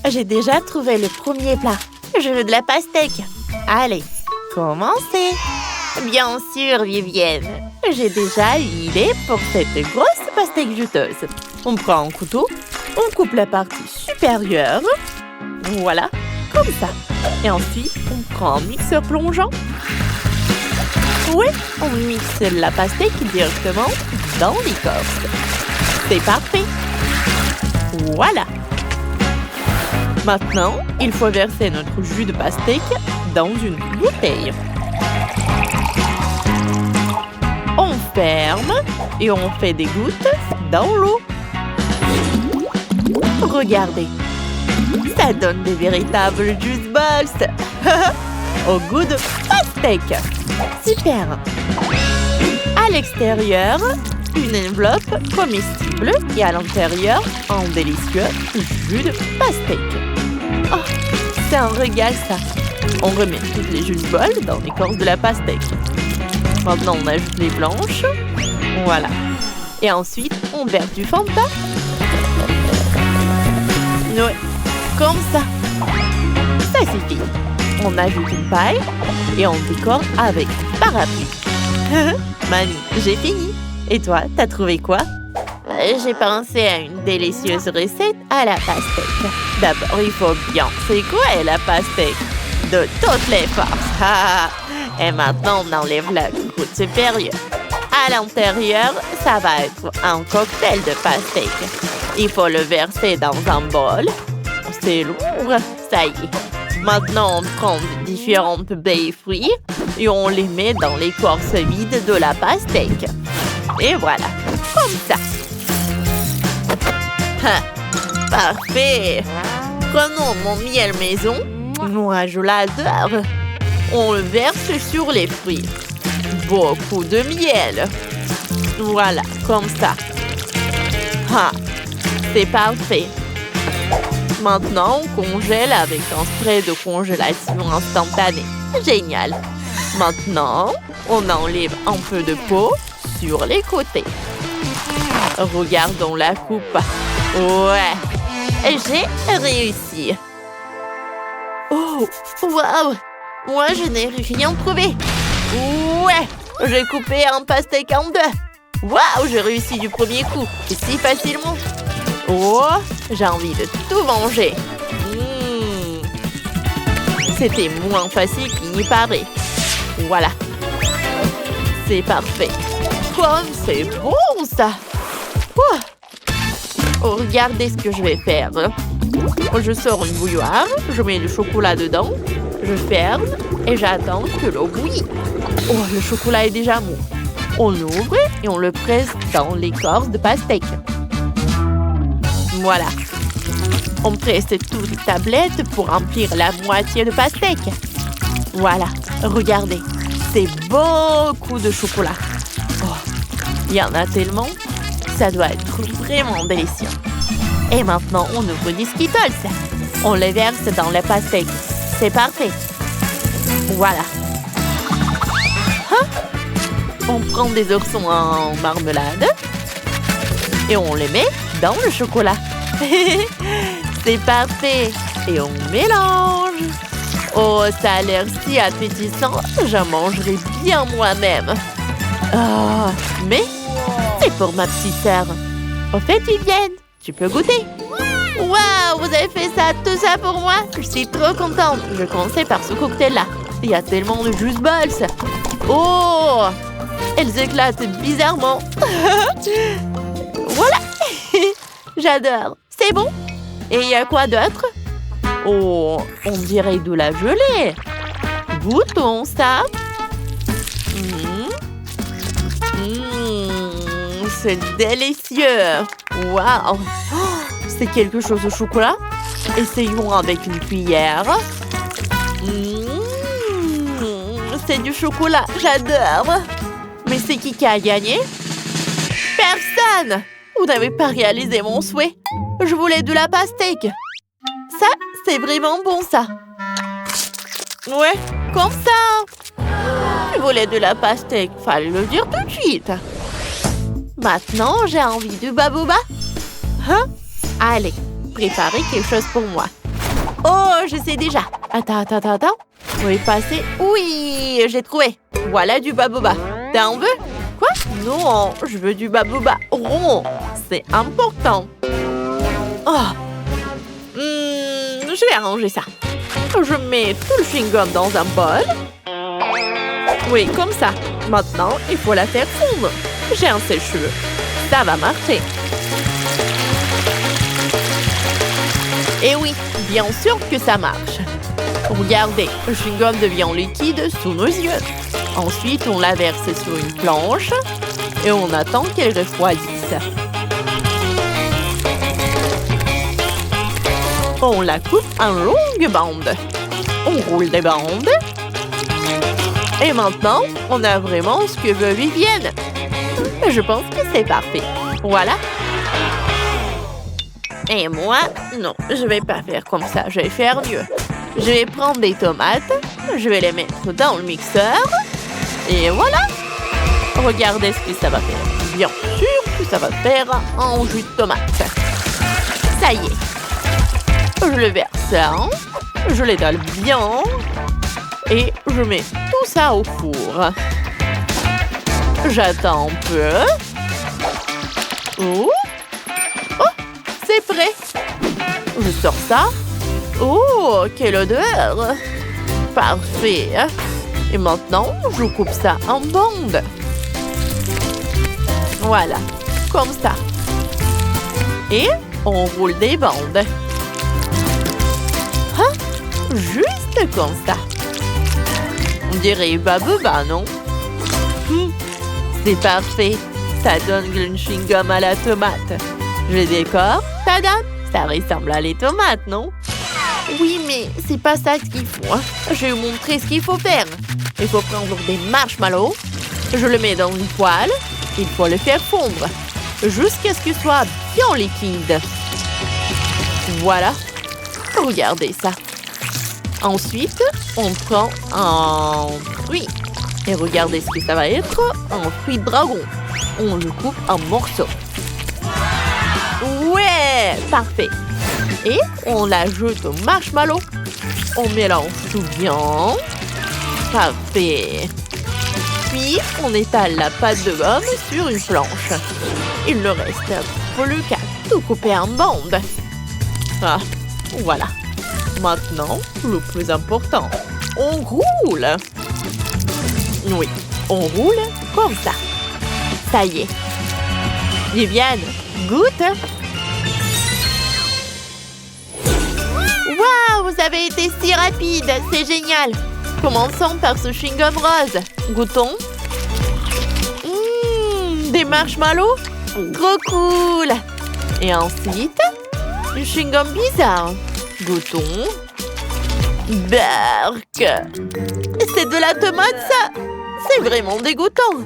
J'ai déjà trouvé le premier plat. Je veux de la pastèque. Allez, commencez. Bien sûr, Vivienne. J'ai déjà une idée pour cette grosse pastèque juteuse. On prend un couteau, on coupe la partie supérieure. Voilà, comme ça. Et ensuite, on prend un mixeur plongeant. Oui, on mixe la pastèque directement dans l'écorce. C'est parfait. Voilà. Maintenant, il faut verser notre jus de pastèque dans une bouteille. On ferme et on fait des gouttes dans l'eau. Regardez, ça donne des véritables juice balls au goût de pastèque. Super. À l'extérieur, une enveloppe comestible et à l'intérieur, un délicieux jus de pastèque. Oh, c'est un régal ça. On remet toutes les juice balls dans l'écorce de la pastèque. Maintenant, on ajoute les blanches. Voilà. Et ensuite, on verse du Fanta. Oui, comme ça. Ça suffit. On ajoute une paille et on décore avec un parapluie. Mamie, j'ai fini. Et toi, t'as trouvé quoi? J'ai pensé à une délicieuse recette à la pastèque. D'abord, il faut bien secouer la pastèque de toutes les forces. Et maintenant, on enlève la croûte supérieure. À l'intérieur, ça va être un cocktail de pastèque. Il faut le verser dans un bol. C'est lourd. Ça y est. Maintenant, on prend différentes baies fruits et on les met dans l'écorce vide de la pastèque. Et voilà, comme ça. Parfait. Prenons mon miel maison, moi je l'adore. On le verse sur les fruits. Beaucoup de miel. Voilà, comme ça. C'est parfait. Maintenant, on congèle avec un spray de congélation instantanée. Génial. Maintenant, on enlève un peu de peau sur les côtés. Regardons la coupe. Ouais, j'ai réussi. Oh, waouh! Moi, je n'ai rien trouvé. Ouais, j'ai coupé un pastèque en deux. Waouh, j'ai réussi du premier coup. Et si facilement. Oh, j'ai envie de tout manger. C'était moins facile qu'il n'y paraît. Voilà. C'est parfait. Comme c'est bon, ça. Oh, regardez ce que je vais faire. Je sors une bouilloire, je mets le chocolat dedans, je ferme et j'attends que l'eau bouillit. Oh, le chocolat est déjà mou. On l'ouvre et on le presse dans l'écorce de pastèque. Voilà. On presse toute la tablette pour remplir la moitié de pastèque. Voilà, regardez. C'est beaucoup de chocolat. Oh, il y en a tellement. Ça doit être vraiment délicieux. Et maintenant, on ouvre des Skittles. On les verse dans la pastèque. C'est parfait. Voilà. On prend des oursons en marmelade et on les met dans le chocolat. C'est parfait. Et on mélange. Oh, ça a l'air si appétissant. Je mangerai bien moi-même. Oh, mais c'est pour ma petite sœur. Au fait, Vivienne, tu peux goûter. Waouh, vous avez fait ça, tout ça pour moi. Je suis trop contente. Je commençais par ce cocktail-là. Il y a tellement de juice balls. Oh, elles éclatent bizarrement. Voilà. J'adore. C'est bon. Et il y a quoi d'autre? Oh, on dirait de la gelée. Goûtons ça. C'est délicieux. Waouh. C'est quelque chose au chocolat. Essayons avec une cuillère. C'est du chocolat. J'adore. Mais c'est qui a gagné? Personne. Vous n'avez pas réalisé mon souhait. Je voulais de la pastèque. Ça, c'est vraiment bon, ça. Ouais, comme ça. Je voulais de la pastèque. Fallait le dire tout de suite. Maintenant, j'ai envie de babouba. Allez, préparez quelque chose pour moi. je sais déjà. Attends. Où est passé? Oui, j'ai trouvé. Voilà du baboba. T'en veux? Quoi? Non, je veux du baboba rond. C'est important. Oh. Je vais arranger ça. Je mets tout le chewing-gum dans un bol. Oui, comme ça. Maintenant, il faut la faire fondre. J'ai un sèche-cheveux. Ça va marcher. Et oui, bien sûr que ça marche. Regardez, le chewing-gum devient liquide sous nos yeux. Ensuite, on la verse sur une planche et on attend qu'elle refroidisse. On la coupe en longues bandes. On roule des bandes. Et maintenant, on a vraiment ce que veut Vivienne. Je pense que c'est parfait. Voilà. Et moi, non, je vais pas faire comme ça. Je vais faire mieux. Je vais prendre des tomates. Je vais les mettre dans le mixeur. Et voilà. Regardez ce que ça va faire. Bien sûr que ça va faire un jus de tomate. Ça y est. Je le verse. Je l'étale bien. Et je mets tout ça au four. J'attends un peu. Oh, c'est prêt. Je sors ça. Oh, quelle odeur. Parfait. Et maintenant, je coupe ça en bandes. Voilà, comme ça. Et on roule des bandes. Juste comme ça. On dirait baboba, non? C'est parfait. Ça donne le chewing-gum à la tomate. Je décore. Tada! Ça ressemble à les tomates, non? Oui, mais c'est pas ça qu'il faut. Je vais vous montrer ce qu'il faut faire. Il faut prendre des marshmallows. Je le mets dans une poêle. Il faut le faire fondre. Jusqu'à ce qu'il soit bien liquide. Voilà. Regardez ça. Ensuite, on prend un fruit. Et regardez ce que ça va être. Un fruit de dragon. On le coupe en morceaux. Ouais, parfait. Et on l'ajoute au marshmallow. On mélange tout bien. Parfait. Puis, on étale la pâte de gomme sur une planche. Il ne reste plus qu'à tout couper en bandes. Ah, voilà. Maintenant, le plus important, on roule. Oui, on roule comme ça. Ça y est. Viviane, goûte. Waouh, vous avez été si rapide, c'est génial. Commençons par ce chewing-gum rose. Goûtons. Des marshmallows. Trop cool. Et ensuite, du chewing-gum bizarre. Goûtons. Berk. C'est de la tomate, ça. C'est vraiment dégoûtant.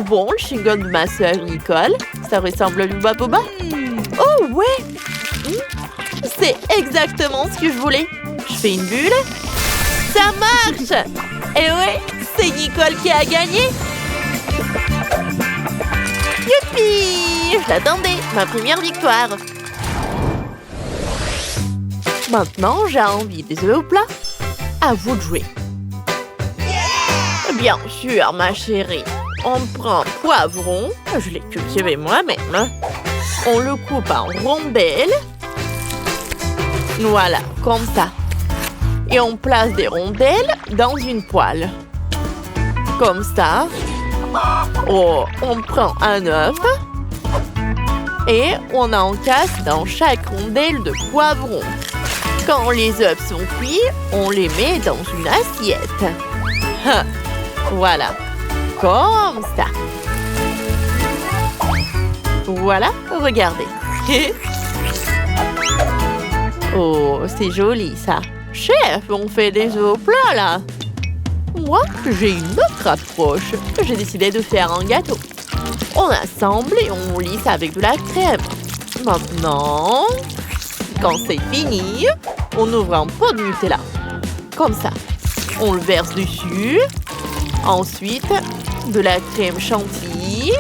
Bon, le chewing-gum de ma sœur Nicole, ça ressemble à du baboba. Oh, ouais. C'est exactement ce que je voulais. Je fais une bulle. Ça marche. Et ouais, c'est Nicole qui a gagné. Youpi! Je l'attendais, ma première victoire. Maintenant, j'ai envie des œufs au plat. À vous de jouer. Bien sûr, ma chérie. On prend un poivron. Je l'ai cultivé moi-même. On le coupe en rondelles. Voilà, comme ça. Et on place des rondelles dans une poêle. Comme ça. Oh, on prend un œuf. Et on encasse dans chaque rondelle de poivron. Quand les œufs sont cuits, on les met dans une assiette. Voilà. Comme ça. Voilà, regardez. Oh, c'est joli ça. Chef, on fait des œufs au plat là. Moi, j'ai une autre approche. J'ai décidé de faire un gâteau. On assemble et on lisse avec de la crème. Maintenant, quand c'est fini, on ouvre un pot de Nutella. Comme ça. On le verse dessus. Ensuite, de la crème chantilly.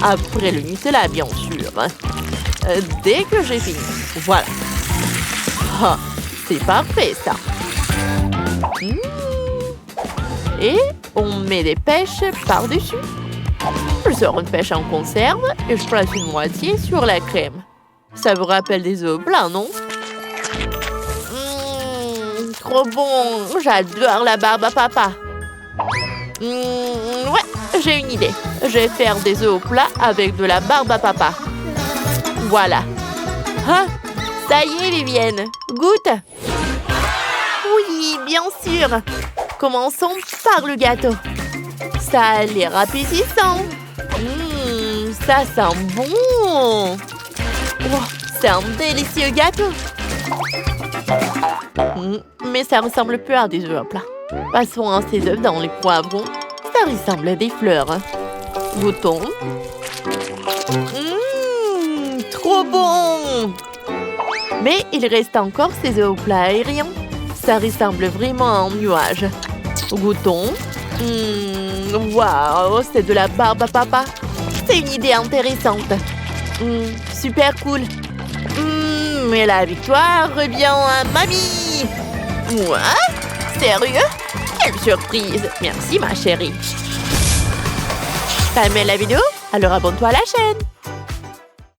Après le Nutella, bien sûr. Dès que j'ai fini. Voilà. Ah, C'est parfait, ça. Et on met des pêches par-dessus. Je sors une pêche en conserve et je place une moitié sur la crème. Ça vous rappelle des œufs au plat, non? Trop bon! J'adore la barbe à papa. Ouais, j'ai une idée. Je vais faire des œufs au plat avec de la barbe à papa. Voilà. Ah, ça y est, Vivienne. Goûte. Oui, bien sûr. Commençons par le gâteau. Ça a l'air appétissant. Ça sent bon. Wow, c'est un délicieux gâteau. Mais ça ressemble plus à des œufs à plat. Passons à ces œufs dans les poivrons. Ça ressemble à des fleurs. Goûtons. Trop bon! Mais il reste encore ces œufs au plat aérien. Ça ressemble vraiment à un nuage. Goûtons. Waouh, c'est de la barbe à papa. C'est une idée intéressante. Super cool. Mais la victoire revient à mamie. Moi? Sérieux? Quelle surprise! Merci, ma chérie. T'as aimé la vidéo? Alors abonne-toi à la chaîne.